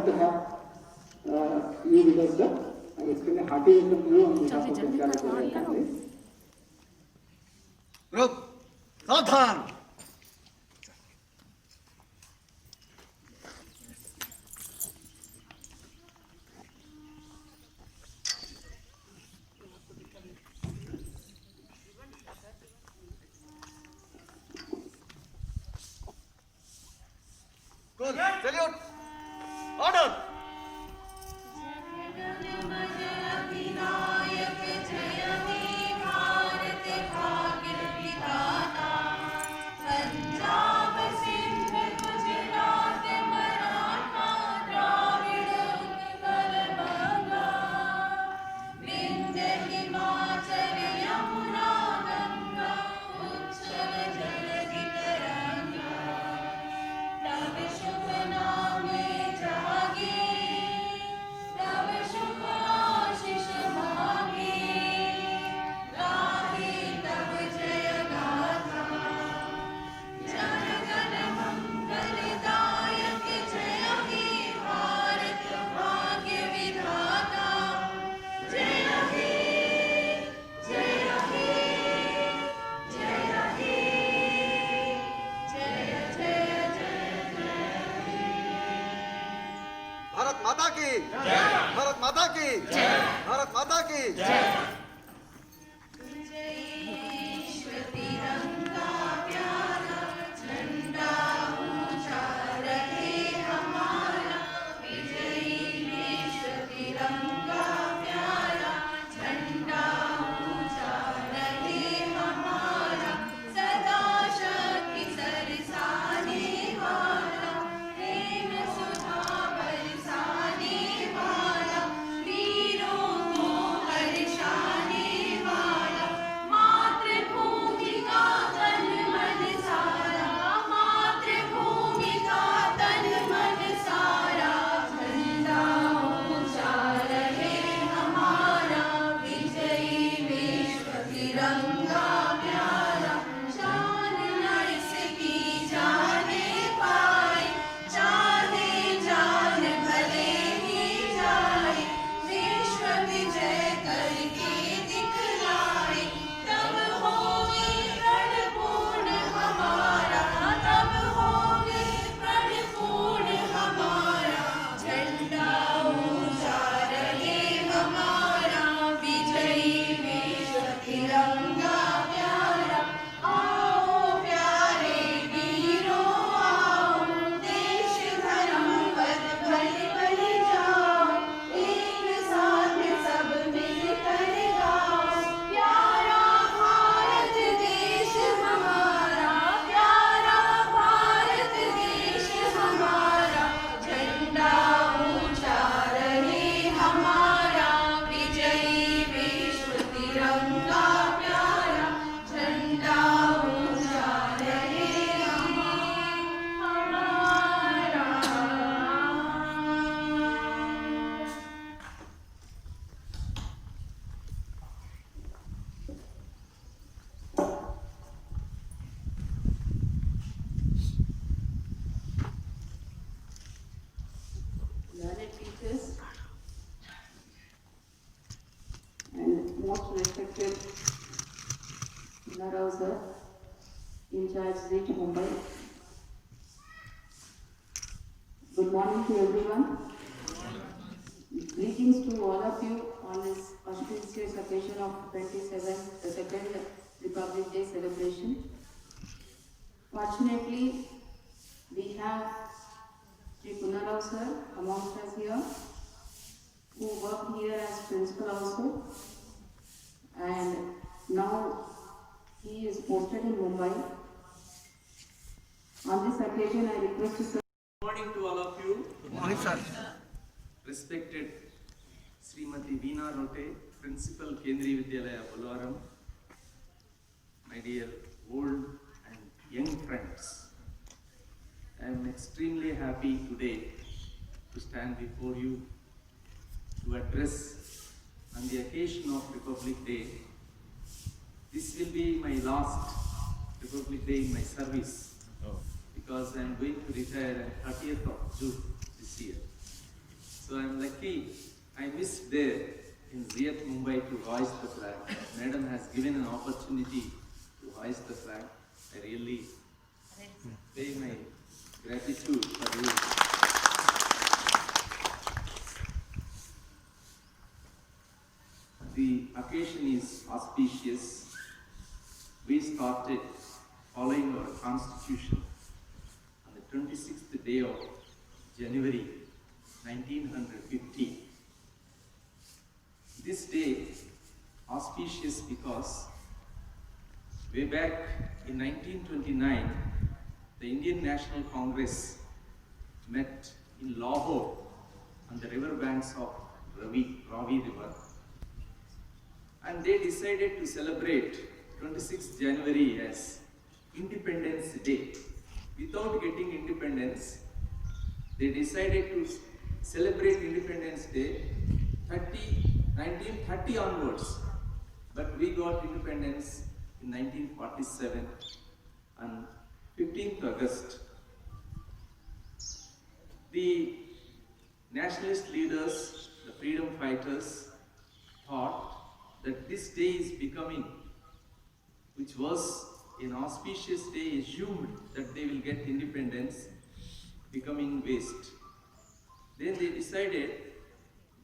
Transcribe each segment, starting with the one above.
to have you with us, sir. I extend a hearty welcome to you on behalf of the entire family. Group, सावधान. Good. Salute. Order. Bharat माता की जय. भारत माता की जय. भारत माता की जय. Most respected Narao sir, in charge Reach Mumbai. Good morning to everyone. Greetings to all of you on this auspicious occasion of the second Republic Day celebration. Fortunately, we have Sri Punarao sir amongst us here, who worked here as principal also. And now he is posted in Mumbai. On this occasion, I request to sir. Good morning to all of you. Good morning, sir. Respected Srimati Veena Rote, Principal Kendriya Vidyalaya Bolavaram, my dear old and young friends, I am extremely happy today to stand before you to address on the occasion of Republic Day. This will be my last Republic Day in my service because I am going to retire on 30th of June this year. So I'm lucky I missed there in Riyadh, Mumbai to hoist the flag. Madam has given an opportunity to hoist the flag. I really pay my gratitude for you. The occasion is auspicious. We started following our constitution on the 26th day of January 1950. This day auspicious because way back in 1929, the Indian National Congress met in Lahore on the river banks of Ravi River, and they decided to celebrate 26th January as Independence Day. Without getting independence, they decided to celebrate Independence Day 1930 onwards, but we got independence in 1947 on 15th August. The nationalist leaders, the freedom fighters, thought that this day is becoming, which was an auspicious day, assumed that they will get independence, becoming waste. Then they decided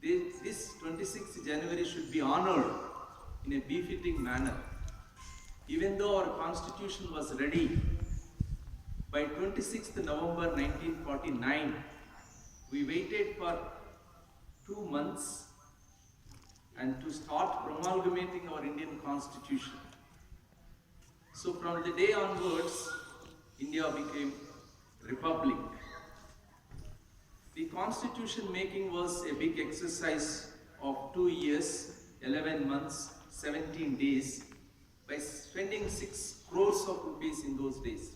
this 26th January should be honored in a befitting manner. Even though our constitution was ready, by 26th November 1949, we waited for 2 months and to start promulgating our Indian constitution. So from the day onwards, India became republic. The constitution making was a big exercise of 2 years, 11 months, 17 days, by spending 6 crores of rupees in those days,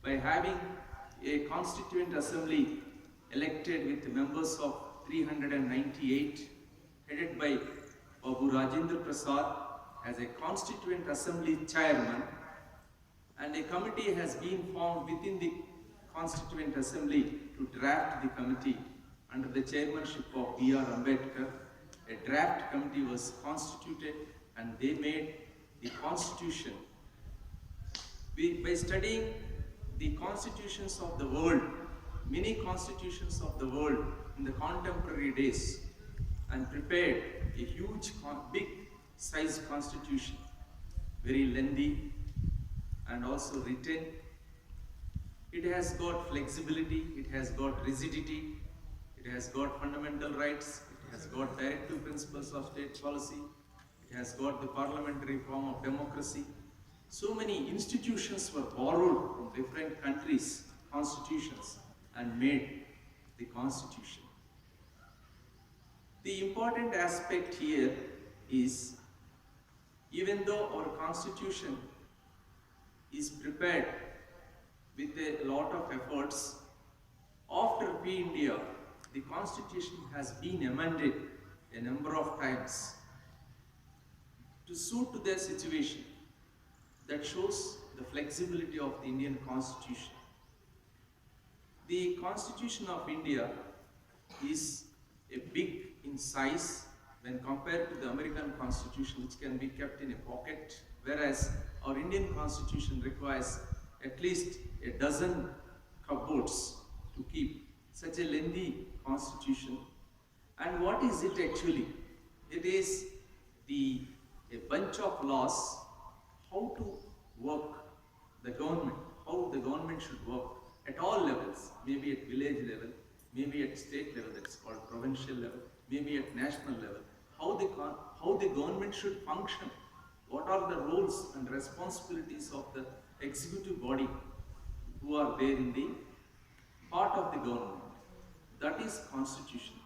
by having a constituent assembly elected with members of 398, headed by Babu Rajendra Prasad as a constituent assembly chairman, and a committee has been formed within the constituent assembly to draft the committee under the chairmanship of B.R. Ambedkar. A draft committee was constituted and they made the constitution. By studying the constitutions of the world, many constitutions of the world in the contemporary days, and prepared a huge, big size constitution, very lengthy and also written. It has got flexibility, it has got rigidity, it has got fundamental rights, it has got directive principles of state policy, it has got the parliamentary form of democracy. So many institutions were borrowed from different countries' constitutions and made the constitution. The important aspect here is, even though our constitution is prepared with a lot of efforts, after Free India, the constitution has been amended a number of times to suit to their situation. That shows the flexibility of the Indian constitution. The Constitution of India is a big in size when compared to the American Constitution, which can be kept in a pocket, whereas our Indian Constitution requires at least a dozen cupboards to keep such a lengthy constitution. And what is it actually? It is a bunch of laws, how to work the government, how the government should work at all levels, maybe at village level, maybe at state level, that's called provincial level, maybe at national level, how the government should function, what are the roles and responsibilities of the executive body who are there in the part of the government. That is constitution.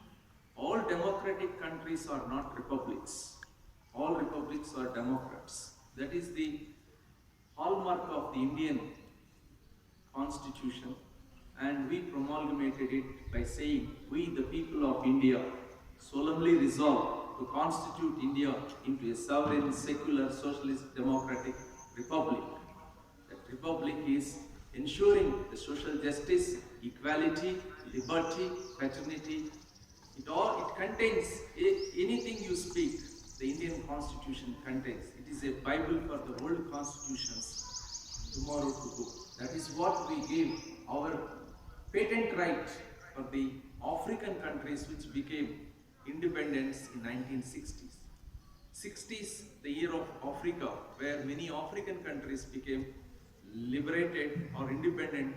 All democratic countries are not republics. All republics are democrats. That is the hallmark of the Indian constitution, and we promulgated it by saying, we the people of India solemnly resolve to constitute India into a sovereign, secular, socialist, democratic republic. That republic is ensuring the social justice, equality, liberty, fraternity, It contains anything you speak. The Indian Constitution contains. It is a Bible for the world constitutions tomorrow to go. That is what we gave our patent right for the African countries which became independence in 1960s. 60s, the year of Africa, where many African countries became liberated or independent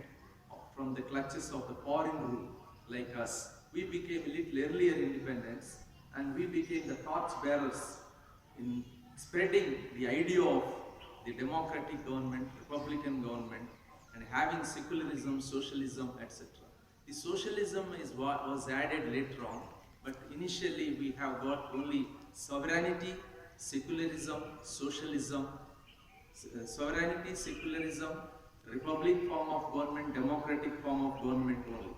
from the clutches of the foreign rule like us. We became a little earlier independence, and we became the torch bearers in spreading the idea of the democratic government, republican government, and having secularism, socialism, etc. The socialism is what was added later on, but initially we have got only sovereignty, secularism, socialism, sovereignty, secularism, republic form of government, democratic form of government only.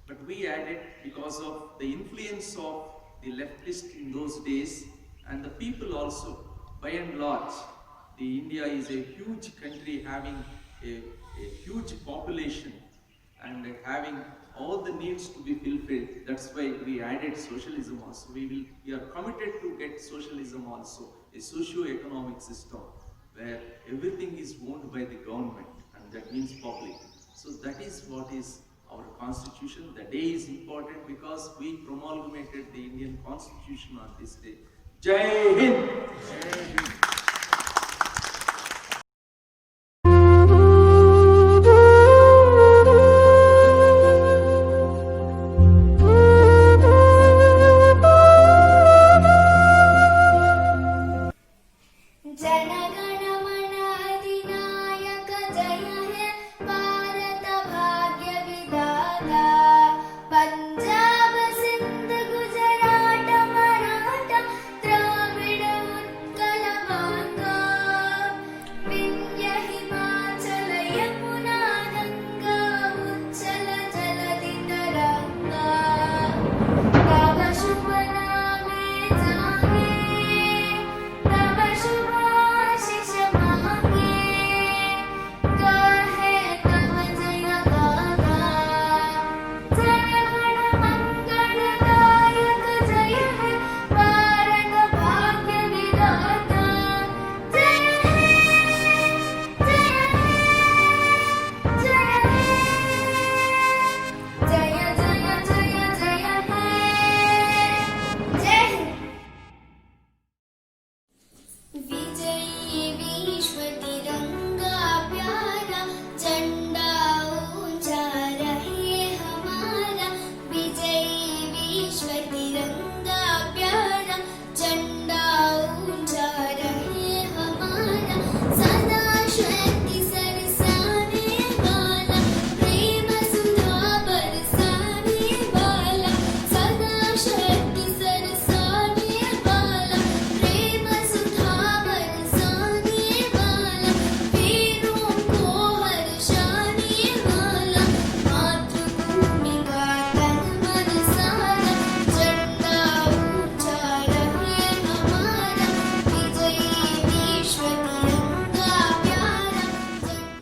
But we added because of the influence of the leftists in those days, and the people also, by and large. The India is a huge country having a huge population and having all the needs to be fulfilled. That's why we added socialism also. We are committed to get socialism also, a socio-economic system where everything is owned by the government, and that means public. So that is what is our constitution. The day is important because we promulgated the Indian Constitution on this day. Jai Hind! Jai Hind!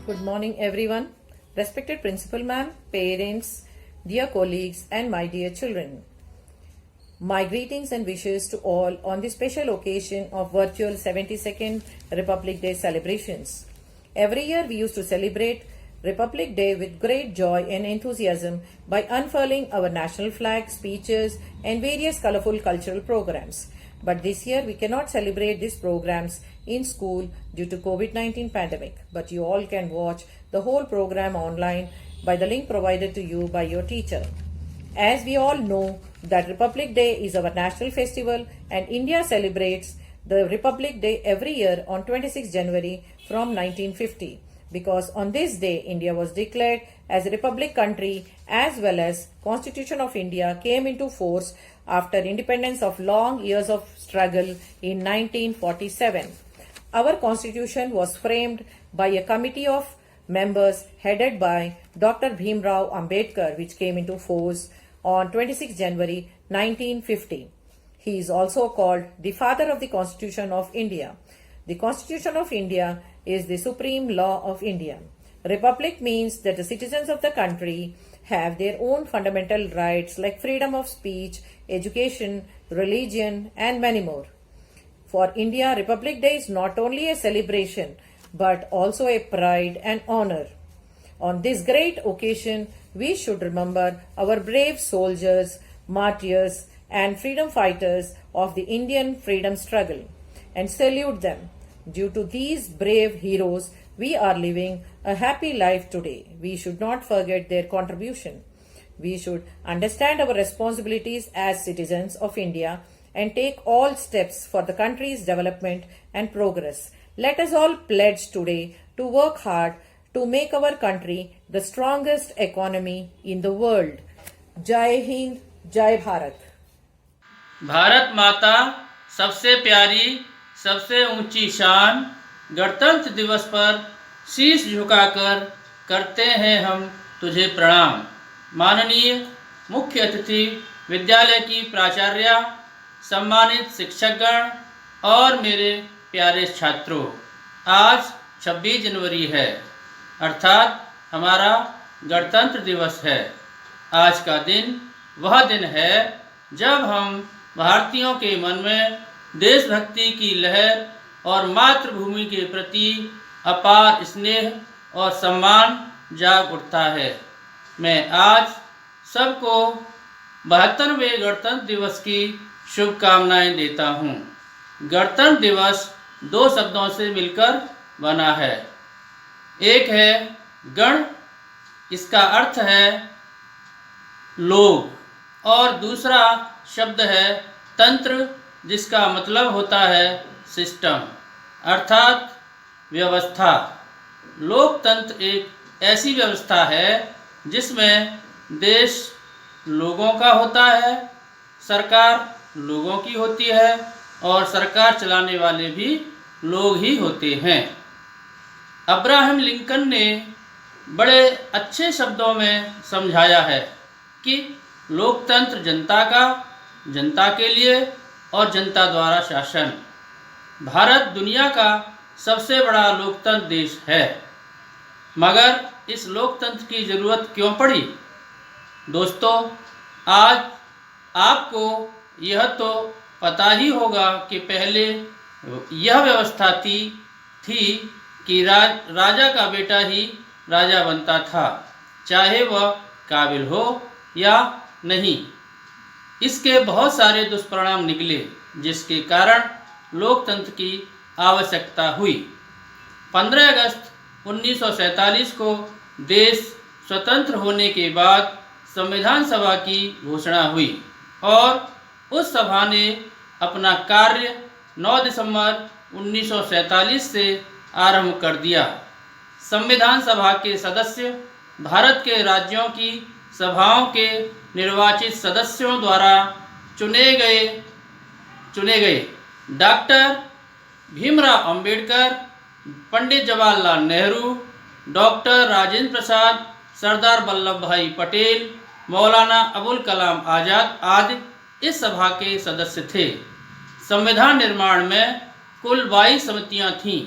Good morning, everyone. Respected Principal Ma'am, parents, dear colleagues, and my dear children. My greetings and wishes to all on this special occasion of virtual 72nd Republic Day celebrations. Every year we used to celebrate Republic Day with great joy and enthusiasm by unfurling our national flag, speeches, and various colorful cultural programs. But this year we cannot celebrate these programs in school due to COVID-19 pandemic. But you all can watch the whole program online by the link provided to you by your teacher. As we all know that Republic Day is our national festival, and India celebrates the Republic Day every year on 26 January from 1950. Because on this day India was declared as a republic country, as well as Constitution of India came into force after independence of long years of struggle in 1947. Our constitution was framed by a committee of members headed by Dr. Bhimrao Ambedkar, which came into force on 26 January 1950. He is also called the father of the Constitution of India. The Constitution of India is the supreme law of India. Republic means that the citizens of the country have their own fundamental rights like freedom of speech, education, religion, and many more. For India, Republic Day is not only a celebration but also a pride and honor. On this great occasion, we should remember our brave soldiers, martyrs, and freedom fighters of the Indian freedom struggle and salute them. Due to these brave heroes, we are living a happy life today. We should not forget their contribution. We should understand our responsibilities as citizens of India and take all steps for the country's development and progress. Let us all pledge today to work hard to make our country the strongest economy in the world. Jai Hind, Jai Bharat. Bharat माता सबसे प्यारी, सबसे ऊंची शान, गणतंत्र दिवस पर शीश झुकाकर करते हैं हम तुझे प्रणाम। माननीय मुख्य अतिथि, विद्यालय की प्राचार्या, सम्मानित शिक्षकगण और मेरे प्यारे छात्रों, आज 26 जनवरी है, अर्थात हमारा गणतंत्र दिवस है। आज का दिन वह दिन है जब हम भारतीयों के मन में देशभक्ति की लहर और मातृभूमि के प्रति अपार स्नेह और सम्मान जाग उठता है। मैं आज सबको 72वें गणतंत्र दिवस की शुभकामनाएं देता हूं। गणतंत्र दिवस दो शब्दों से मिलकर बना है। एक है गण, इसका अर्थ है लोग, और दूसरा शब्द है तंत्र, जिसका मतलब होता है सिस्टम, अर्थात व्यवस्था। लोकतंत्र एक ऐसी व्यवस्था है जिसमें देश लोगों का होता है, सरकार लोगों की होती है और सरकार चलाने वाले भी लोग ही होते हैं। अब्राहम लिंकन ने बड़े अच्छे शब्दों में समझाया है कि लोकतंत्र जनता का, जनता के लिए और जनता द्वारा शासन। भारत दुनिया का सबसे बड़ा लोकतंत्र देश है, मगर इस लोकतंत्र की ज़रूरत क्यों पड़ी? दोस्तों, आज आपको यह तो पता ही होगा कि पहले यह व्यवस्था थी कि राजा का बेटा ही राजा बनता था, चाहे वह काबिल हो या नहीं। इसके बहुत सारे दुष्परिणाम निकले, जिसके कारण लोकतंत्र की आवश्यकता हुई। 15 अगस्त 1947 को देश स्वतंत्र होने के बाद संविधान सभा की घोषणा हुई और उस सभा ने अपना कार्य 9 दिसंबर 1947 से आरंभ कर दिया। संविधान सभा के सदस्य भारत के राज्यों की सभाओं के निर्वाचित सदस्यों द्वारा चुने गए डॉक्टर भीमराव अंबेडकर, पंडित जवाहरलाल नेहरू, डॉक्टर राजेंद्र प्रसाद, सरदार वल्लभ भाई पटेल, मौलाना अबुल कलाम आज़ाद आदि इस सभा के सदस्य थे। संविधान निर्माण में कुल 22 समितियां थीं।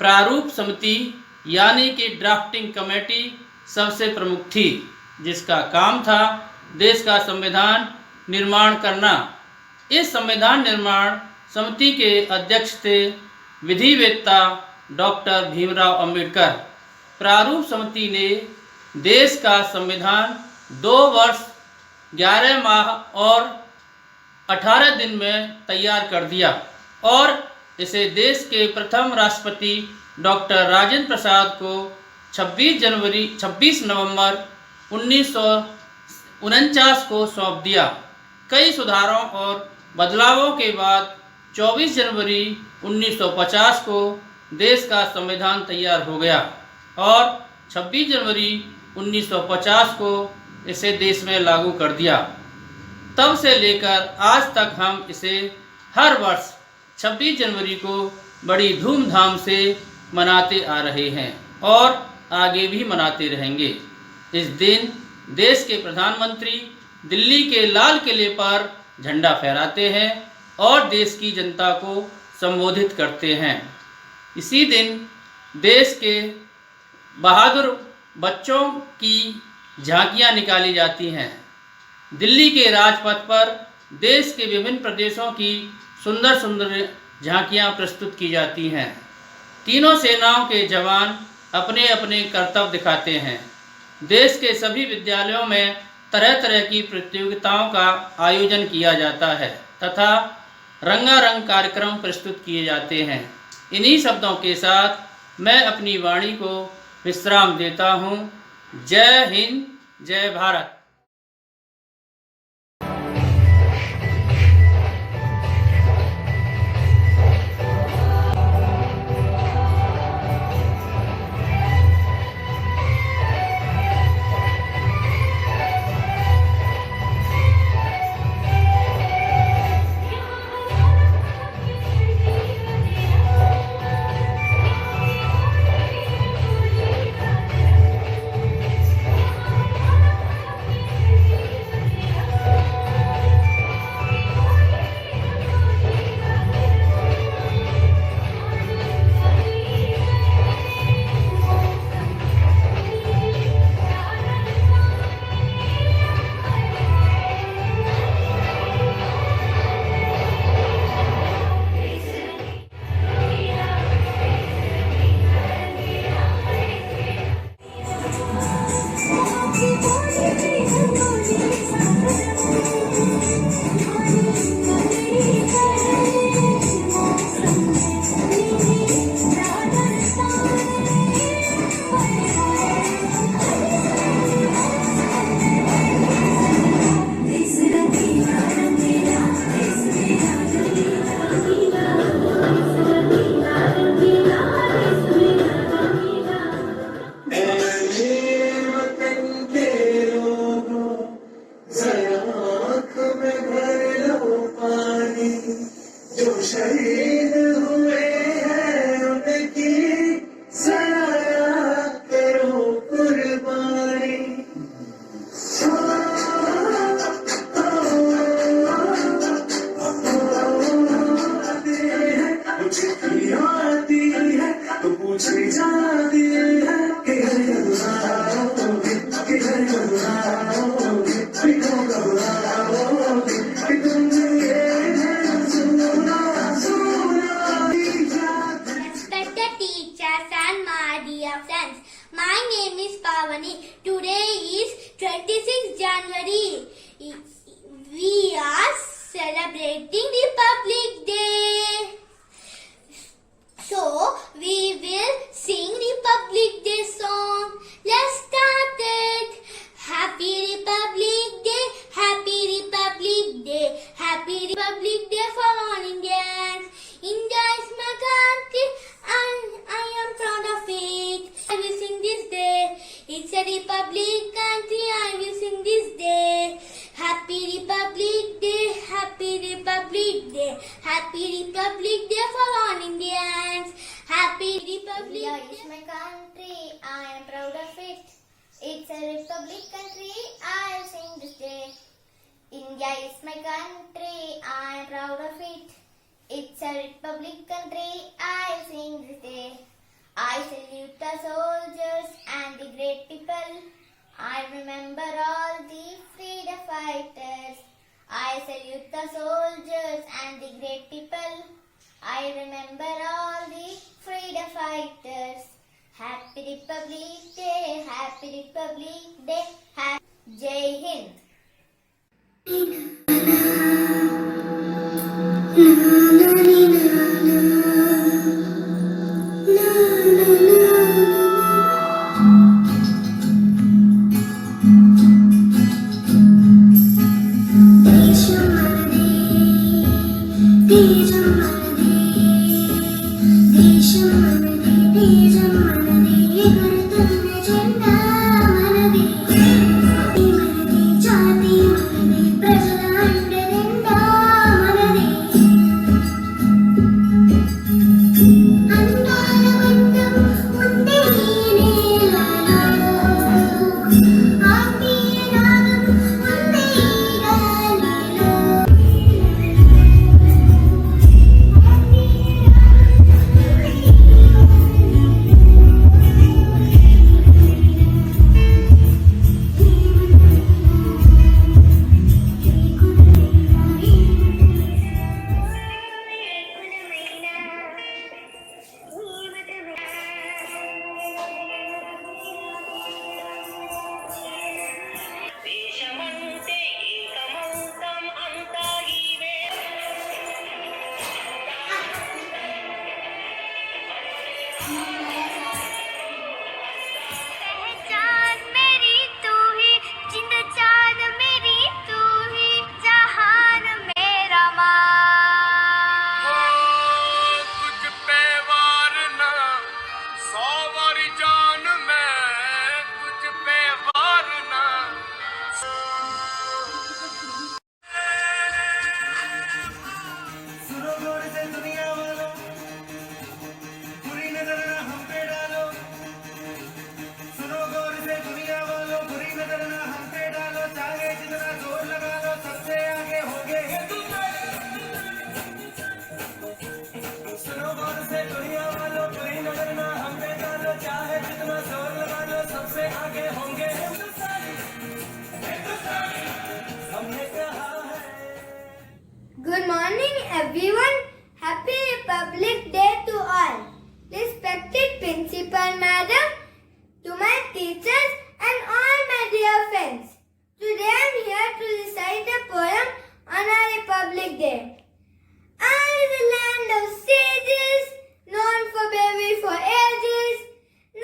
प्रारूप समिति यानी कि ड्राफ्टिंग कमेटी सबसे प्रमुख थी, जिसका काम था देश का संविधान निर्माण करना। इस संविधान निर्माण समिति के अध्यक्ष थे विधिवेत्ता डॉक्टर भीमराव अंबेडकर। प्रारूप समिति ने देश का संविधान 2 वर्ष 11 माह और 18 दिन में तैयार कर दिया और इसे देश के प्रथम राष्ट्रपति डॉक्टर राजेंद्र प्रसाद को 26 नवंबर 1949 को सौंप दिया। कई सुधारों और बदलावों के बाद 24 जनवरी 1950 को देश का संविधान तैयार हो गया और 26 जनवरी 1950 को इसे देश में लागू कर दिया। तब से लेकर आज तक हम इसे हर वर्ष 26 जनवरी को बड़ी धूमधाम से मनाते आ रहे हैं और आगे भी मनाते रहेंगे। इस दिन देश के प्रधानमंत्री दिल्ली के लाल किले पर झंडा फहराते हैं और देश की जनता को संबोधित करते हैं। इसी दिन देश के बहादुर बच्चों की झांकियां निकाली जाती हैं। दिल्ली के राजपथ पर देश के विभिन्न प्रदेशों की सुंदर सुंदर झांकियां प्रस्तुत की जाती हैं। तीनों सेनाओं के जवान अपने अपने कर्तव्य दिखाते हैं। देश के सभी विद्यालयों में तरह तरह की प्रतियोगिताओं का आयोजन किया जाता है तथा रंगारंग कार्यक्रम प्रस्तुत किए जाते हैं। इन्हीं शब्दों के साथ मैं अपनी वाणी को विश्राम देता हूँ। जय हिंद, जय Bharat. Respected teachers and my dear friends, my name is Pavani. Today is 26th January. We are celebrating Republic Day. So, we will sing Republic Day song. Let's start it. Happy Republic Day, Happy Republic Day, Happy Republic Day for all Indians. India is my country and I am proud of it. I will sing this day. It's a republic country, I will sing this day. Happy Republic Day, Happy Republic Day, Happy Republic Day for all Indians. Happy Republic India Day. is my country, I am proud of it. It's a republic country, I'll sing this day. India is my country, I am proud of it. It's a republic country, I'll sing this day. I salute the soldiers and the great people. I remember all the freedom fighters. I salute the soldiers and the great people. I remember all the freedom fighters. Happy Republic Day, Happy Republic Day, Jai Hind. everyone. Happy Republic Day to all. Respected Principal Madam, to my teachers and all my dear friends. Today I am here to recite a poem on our Republic Day. Our is a land of sages, known for bravery for ages.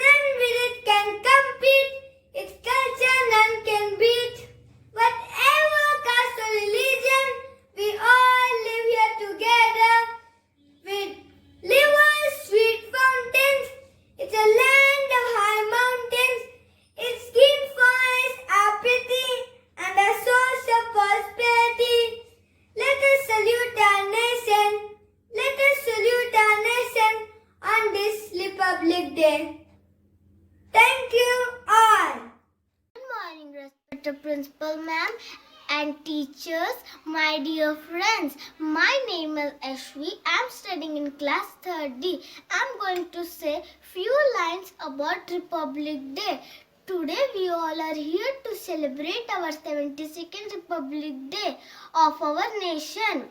None with it can compete, its culture none can beat. Whatever caste or religion, we all live here together. With rivers, sweet fountains, it's a land of high mountains. Its green forests are pretty and a source of prosperity. Let us salute our nation. Let us salute our nation on this Republic Day. Thank you all. Good morning, respected Principal Ma'am and teachers, my dear friends. My name is Ashvi. I am studying in class 3rd. I am going to say few lines about Republic Day. Today we all are here to celebrate our 72nd Republic Day of our nation.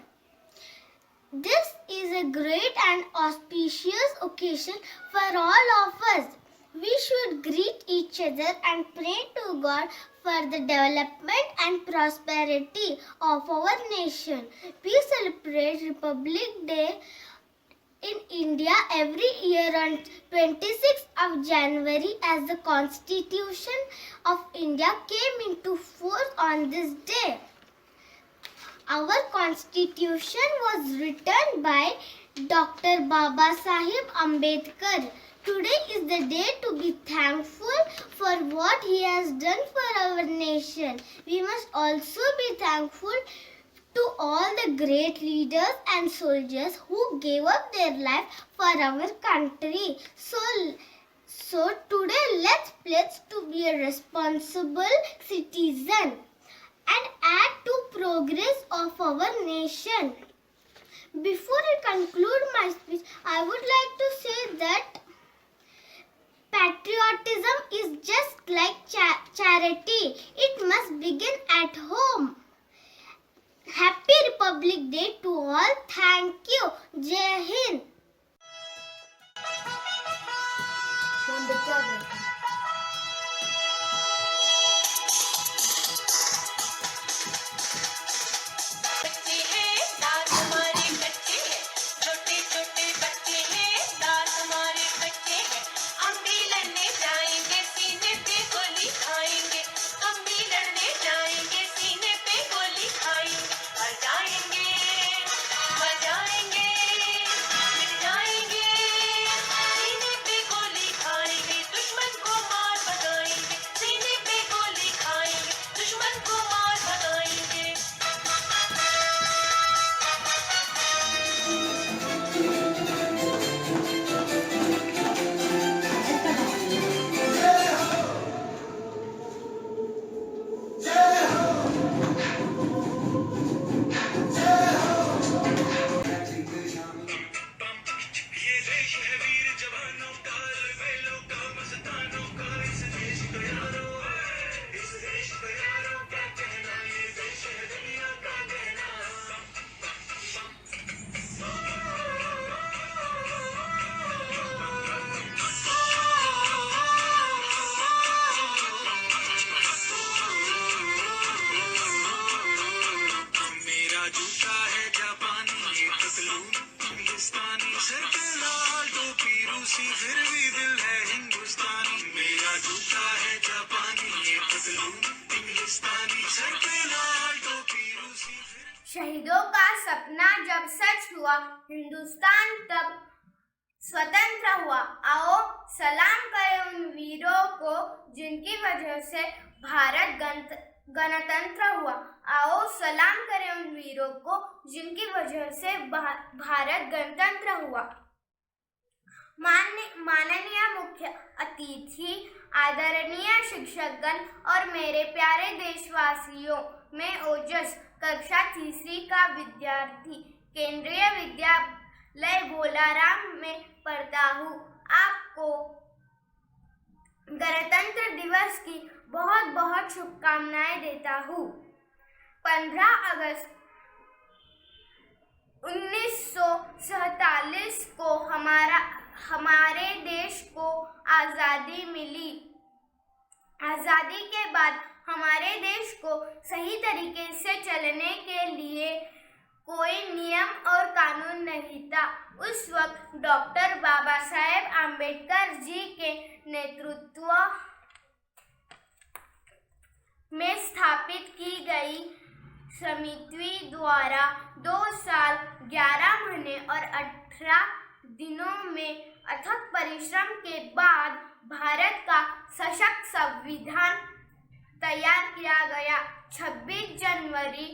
This is a great and auspicious occasion for all of us. We should greet each other and pray to God for the development and prosperity of our nation. We celebrate Republic Day in India every year on 26th of January as the Constitution of India came into force on this day. Our Constitution was written by Dr. Baba Sahib Ambedkar. Today is the day to be thankful for what he has done for our nation. We must also be thankful to all the great leaders and soldiers who gave up their life for our country. So today let's pledge to be a responsible citizen and add to progress of our nation. Before I conclude my speech, I would like to say that patriotism is just like charity. It must begin at home. Happy Republic Day to all. Thank you. Jai Hind. शहीदों का सपना जब सच हुआ, हिंदुस्तान तब स्वतंत्र हुआ। आओ सलाम करें उन वीरों को जिनकी वजह से भारत गणतंत्र हुआ। आओ सलाम करें उन वीरों को जिनकी वजह से भारत गणतंत्र हुआ। माननीय मुख्य अतिथि, आदरणीय शिक्षकगण और मेरे प्यारे देशवासियों, मैं ओजस कक्षा 3री का विद्यार्थी केंद्रीय विद्यालय भोलाराम में पढ़ता हूँ। आपको गणतंत्र दिवस की बहुत बहुत शुभकामनाएं देता हूँ। 15 अगस्त 1947 को हमारे देश को आज़ादी मिली। आज़ादी के बाद हमारे देश को सही तरीके से चलने के लिए कोई नियम और कानून नहीं था। उस वक्त डॉक्टर बाबा साहेब आम्बेडकर जी के नेतृत्व में स्थापित की गई समिति द्वारा 2 साल 11 महीने और 18 दिनों में अथक परिश्रम के बाद भारत का सशक्त संविधान तैयार किया गया। 26 जनवरी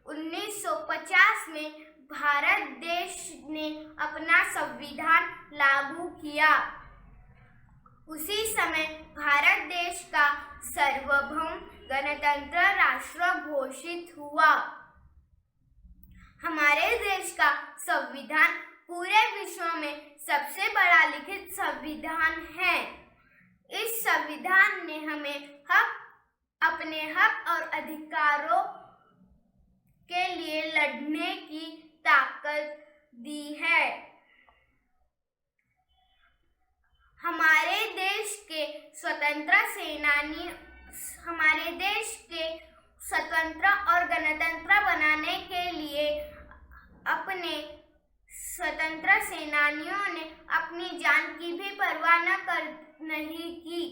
1950 में भारत देश ने अपना संविधान लागू किया। उसी समय भारत देश का सार्वभौम गणतंत्र राष्ट्र घोषित हुआ। हमारे देश का संविधान पूरे विश्व में सबसे बड़ा लिखित संविधान है। इस संविधान ने हमें अपने हक और अधिकारों के लिए लड़ने की ताकत दी है। हमारे देश के स्वतंत्र और गणतंत्र बनाने के लिए अपने स्वतंत्र सेनानियों ने अपनी जान की भी परवाह नहीं की।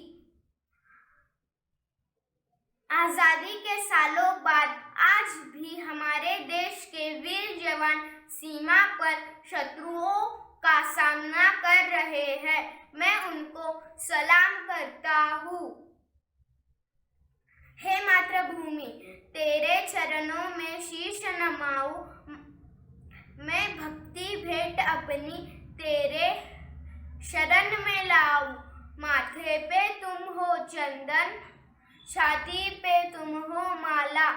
आजादी के सालों बाद आज भी हमारे देश के वीर जवान सीमा पर शत्रुओं का सामना कर रहे हैं। मैं उनको सलाम करता हूँ। हे मातृभूमि, तेरे चरणों में शीश नमाऊं, मैं भक्ति भेंट अपनी तेरे शरण में लाऊं। माथे पे तुम हो चंदन, छाती पे तुम हो माला,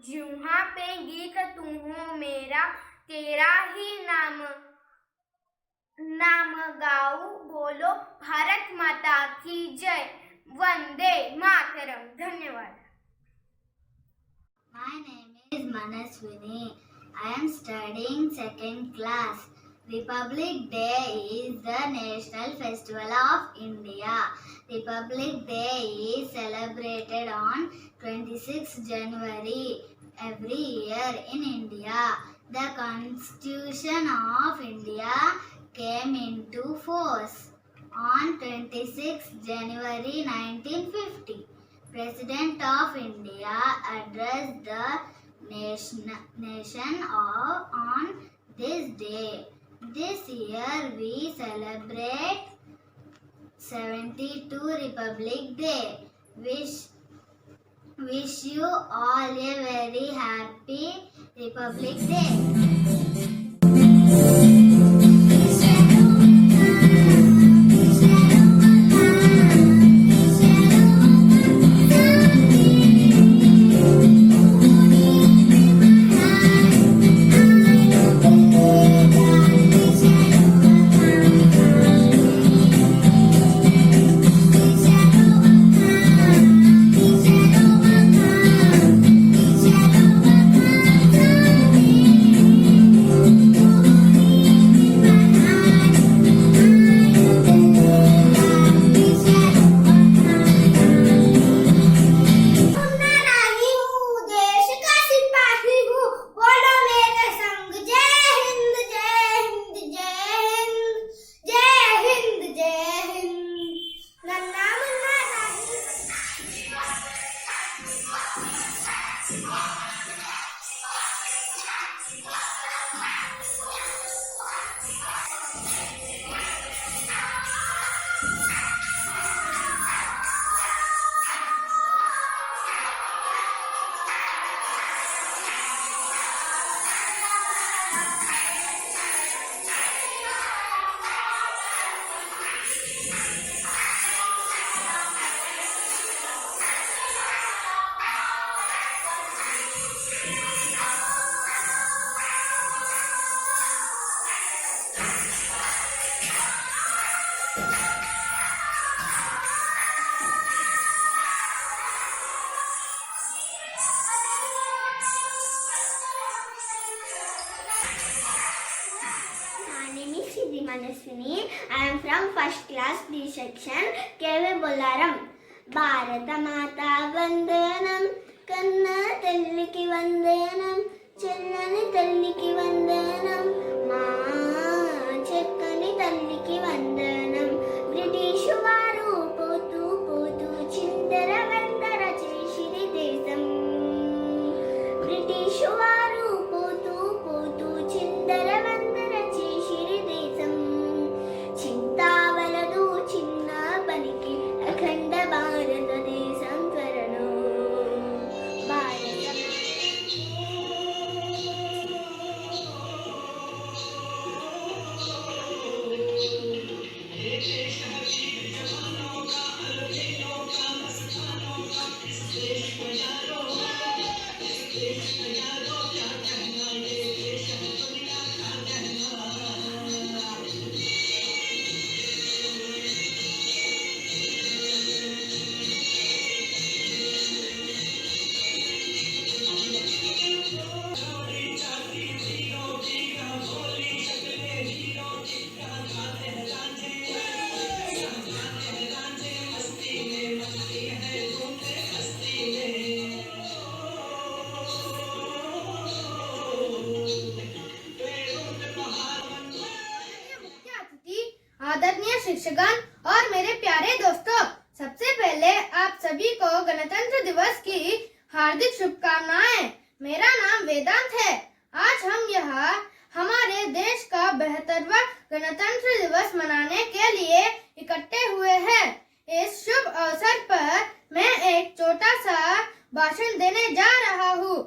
जिह्वा पे गीत तुम हो मेरा, तेरा ही नाम गाऊं। बोलो भारत माता की जय। वंदे मातरम। धन्यवाद। My name is Manaswini. I am studying 2nd class. Republic Day is the national festival of India. Republic Day is celebrated on 26 January every year in India. The Constitution of India came into force on 26 January 1950. President of India addressed the nation on this day. This year we celebrate 72 Republic Day. Wish you all a very happy Republic Day. Manaswini. I am from first class D section, KV Bollaram. Bharata Mata Vandanam, Kanna Talliki Vandanam, Chennani Talliki Vandanam, Ma Chekkani Talliki Vandanam. British Varu Potu Potu Chindara Vandara Cheshiri Desam. British Varu Potu Potu Chindara Vandara Cheshiri Desam. Chintavaladu Chinna Paniki Akhanda Bharata Desam Tvarano. आदरणीय शिक्षकगण और मेरे प्यारे दोस्तों, सबसे पहले आप सभी को गणतंत्र दिवस की हार्दिक शुभकामनाएं। मेरा नाम वेदांत है। आज हम यहाँ हमारे देश का 72वां गणतंत्र दिवस मनाने के लिए इकट्ठे हुए हैं। इस शुभ अवसर पर मैं एक छोटा सा भाषण देने जा रहा हूँ।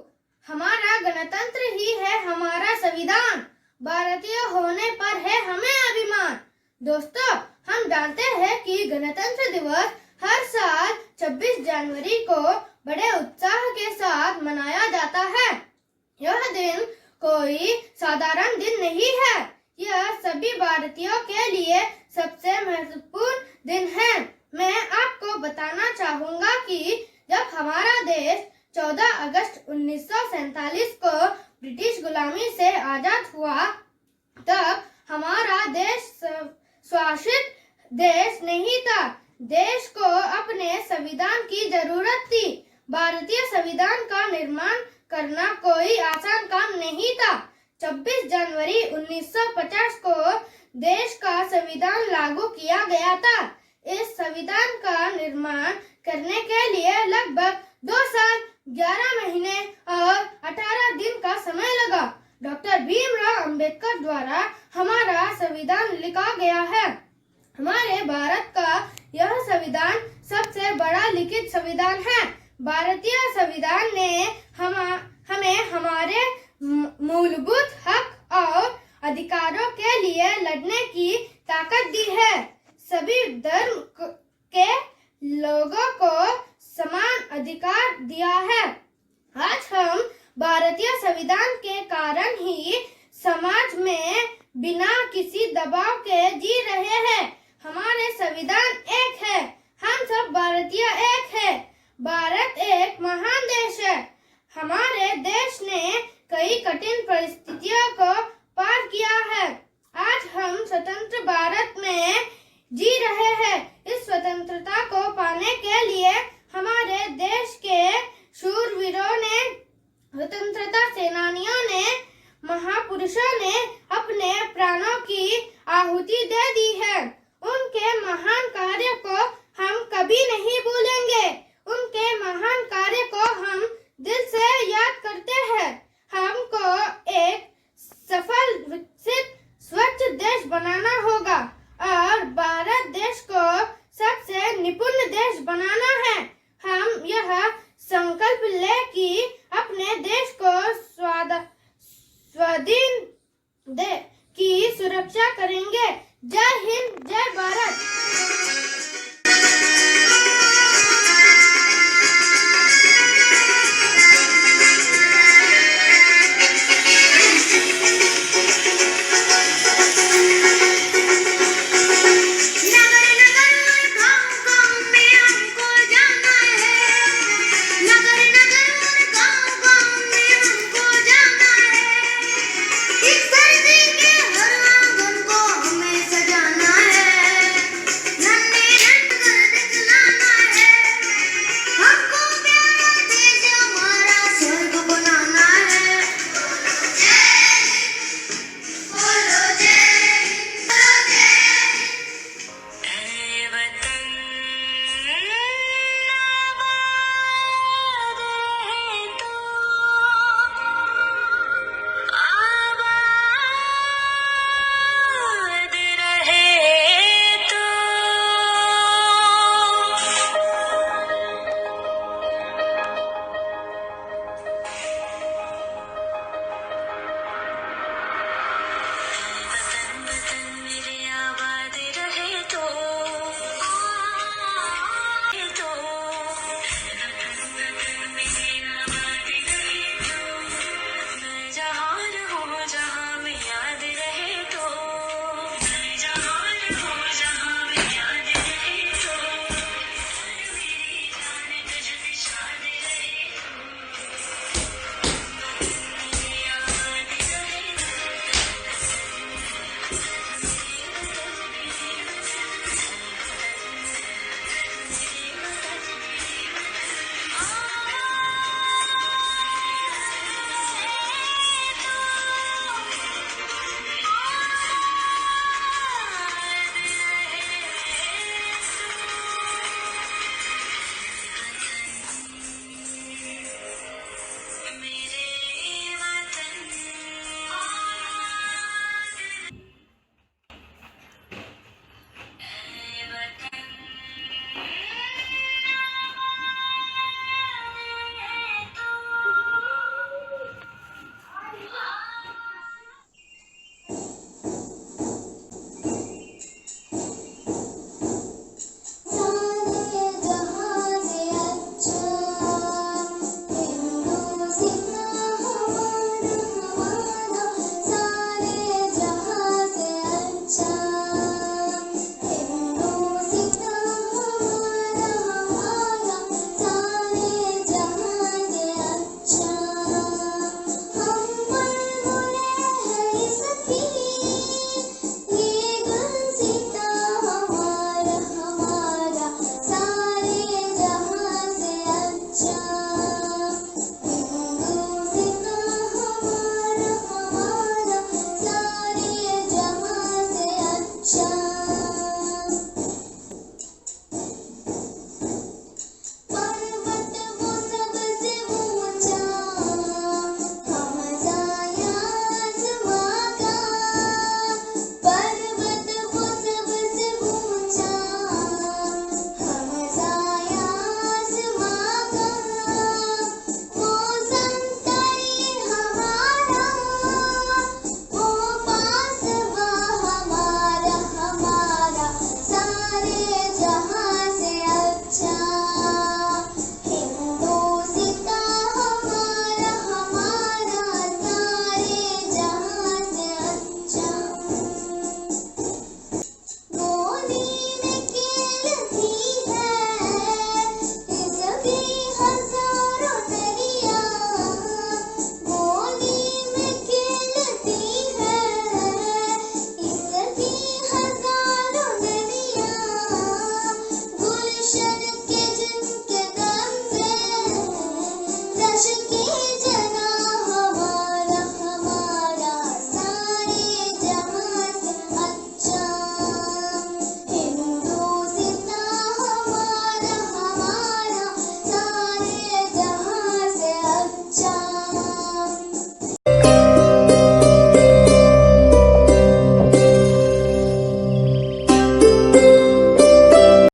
हमारा गणतंत्र ही है हमारा संविधान, भारतीय होने पर है हमें अभिमान। दोस्तों, हम जानते हैं कि गणतंत्र दिवस हर साल 26 जनवरी को बड़े उत्साह के साथ मनाया जाता है। यह दिन कोई साधारण दिन नहीं है, यह सभी भारतीयों के लिए सबसे महत्वपूर्ण दिन है। मैं आपको बताना चाहूँगा कि जब हमारा देश 14 अगस्त 1947 को ब्रिटिश गुलामी से आजाद हुआ, तब हमारा देश शासित देश नहीं था। देश को अपने संविधान की जरूरत थी। भारतीय संविधान का निर्माण करना कोई आसान काम नहीं था। 26 जनवरी 1950 को देश का संविधान लागू किया गया था। इस संविधान का निर्माण करने के लिए लगभग 2 साल 11 महीने और 18 दिन का समय लगा। डॉक्टर भीमराव अंबेडकर द्वारा हमारा संविधान लिखा गया है। हमारे भारत का यह संविधान सबसे बड़ा लिखित संविधान है। भारतीय संविधान ने हमें हमारे मूलभूत हक और अधिकारों के लिए लड़ने की ताकत दी है। सभी धर्म के लोगों को समान अधिकार दिया है। आज हम भारतीय संविधान के कारण ही समाज में बिना किसी दबाव के जी रहे हैं। हमारे संविधान एक है, हम सब भारतीय एक है। भारत एक महान देश है। हमारे देश ने कई कठिन परिस्थितियों को पार किया है। आज हम स्वतंत्र भारत में जी रहे हैं। इस स्वतंत्रता को पाने के लिए हमारे देश के शूरवीरों ने, स्वतंत्रता सेनानियों ने, महापुरुषों ने अपने प्राणों की आहुति दे दी है। उनके महान कार्य को हम कभी नहीं भूलेंगे। उनके महान कार्य को हम दिल से याद करते हैं। हमको एक सफल, विकसित, स्वच्छ देश बनाना होगा और भारत देश को सबसे निपुण देश बनाना है। हम यह संकल्प ले कि अपने देश को स्वाधीन की सुरक्षा करेंगे। जय हिंद, जय भारत।